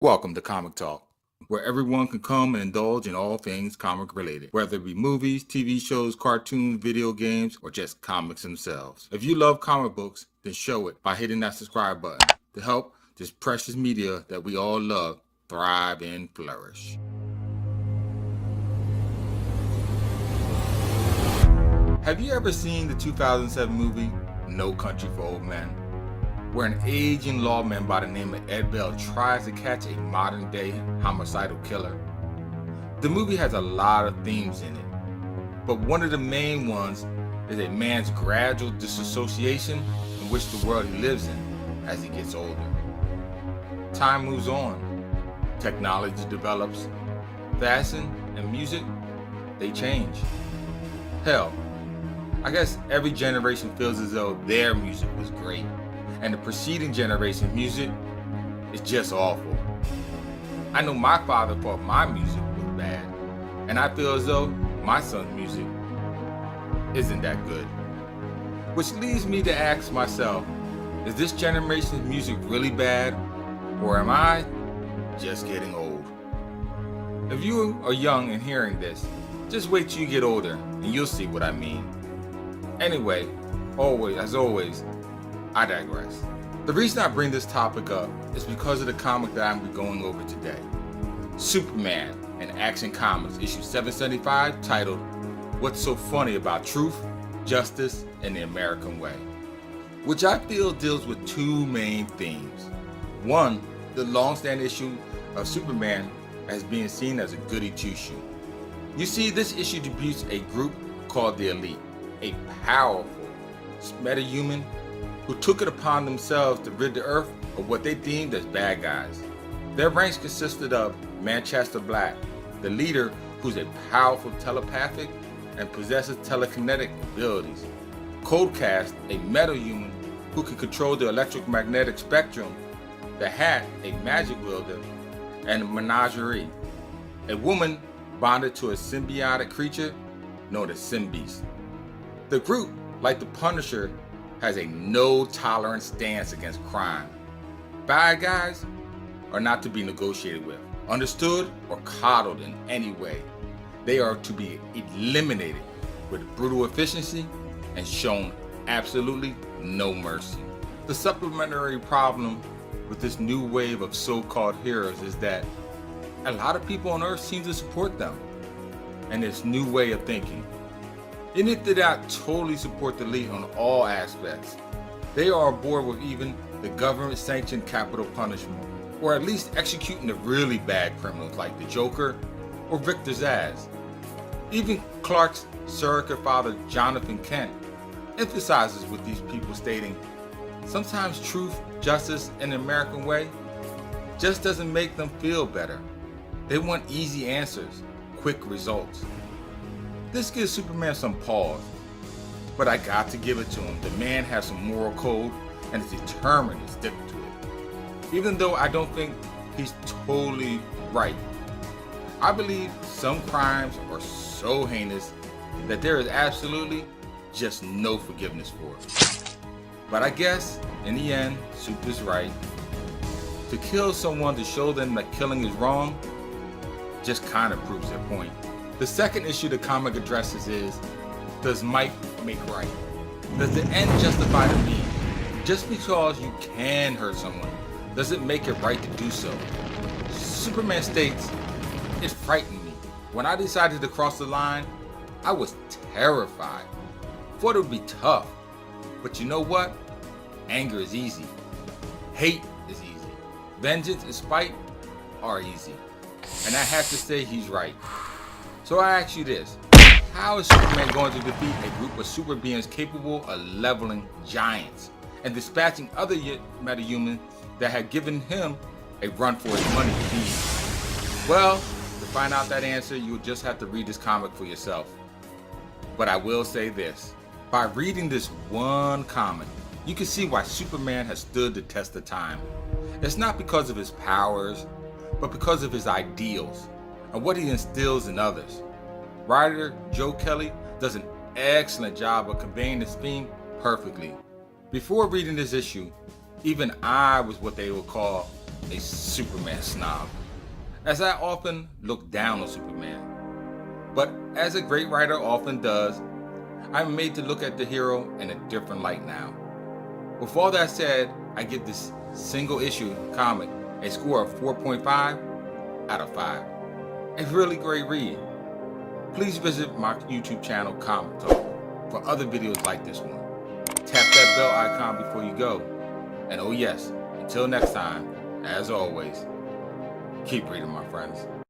Welcome to Comic Talk, where everyone can come and indulge in all things comic related, whether it be movies, TV shows, cartoons, video games, or just comics themselves. If you love comic books, then show it by hitting that subscribe button to help this precious media that we all love thrive and flourish. Have you ever seen the 2007 movie No Country for Old Men, where an aging lawman by the name of Ed Bell tries to catch a modern-day homicidal killer? The movie has a lot of themes in it, but one of the main ones is a man's gradual disassociation in which the world he lives in as he gets older. Time moves on, technology develops, fashion and music, they change. Hell, I guess every generation feels as though their music was great, and the preceding generation's music is just awful. I know my father thought my music was bad, and I feel as though my son's music isn't that good. Which leads me to ask myself, is this generation's music really bad, or am I just getting old? If you are young and hearing this, just wait till you get older and you'll see what I mean. Anyway, as always, I digress. The reason I bring this topic up is because of the comic that I'm going over today. Superman in Action Comics issue 775, titled What's So Funny About Truth, Justice, and the American Way, which I feel deals with two main themes. One, the long-standing issue of Superman as being seen as a goody two-shoe. You see, this issue debuts a group called the Elite, a powerful metahuman who took it upon themselves to rid the earth of what they deemed as bad guys. Their ranks consisted of Manchester Black, the leader who's a powerful telepathic and possesses telekinetic abilities, Coldcast, a metahuman who can control the electromagnetic spectrum, the Hat, a magic wielder, and Menagerie, a woman bonded to a symbiotic creature known as Symbeast. The group, like the Punisher, has a no-tolerance stance against crime. Bad guys are not to be negotiated with, understood, or coddled in any way. They are to be eliminated with brutal efficiency and shown absolutely no mercy. The supplementary problem with this new wave of so-called heroes is that a lot of people on Earth seem to support them and this new way of thinking. Even if they not totally support the Elite on all aspects, they are on board with even the government-sanctioned capital punishment, or at least executing the really bad criminals like the Joker or Victor Zsasz. Even Clark's surrogate father, Jonathan Kent, emphasizes with these people, stating, sometimes truth, justice, and the American way just doesn't make them feel better. They want easy answers, quick results. This gives Superman some pause, but I got to give it to him. The man has some moral code and is determined to stick to it. Even though I don't think he's totally right. I believe some crimes are so heinous that there is absolutely just no forgiveness for it. But I guess, in the end, Super's right. To kill someone to show them that killing is wrong just kind of proves their point. The second issue the comic addresses is, does might make right? Does the end justify the means? Just because you can hurt someone doesn't make it right to do so. Superman states, it frightened me. When I decided to cross the line, I was terrified. Thought it would be tough. But you know what? Anger is easy. Hate is easy. Vengeance and spite are easy. And I have to say he's right. So I ask you this, how is Superman going to defeat a group of super beings capable of leveling giants and dispatching other metahumans that had given him a run for his money indeed? Well, to find out that answer, you'll just have to read this comic for yourself. But I will say this, by reading this one comic, you can see why Superman has stood the test of time. It's not because of his powers, but because of his ideals and what he instills in others. Writer Joe Kelly does an excellent job of conveying this theme perfectly. Before reading this issue, even I was what they would call a Superman snob, as I often look down on Superman. But as a great writer often does, I'm made to look at the hero in a different light now. With all that said, I give this single issue comic a score of 4.5 out of 5. A really great read. Please visit my YouTube channel, Comic Talk, for other videos like this one. Tap that bell icon before you go. And oh yes, until next time, as always, keep reading, my friends.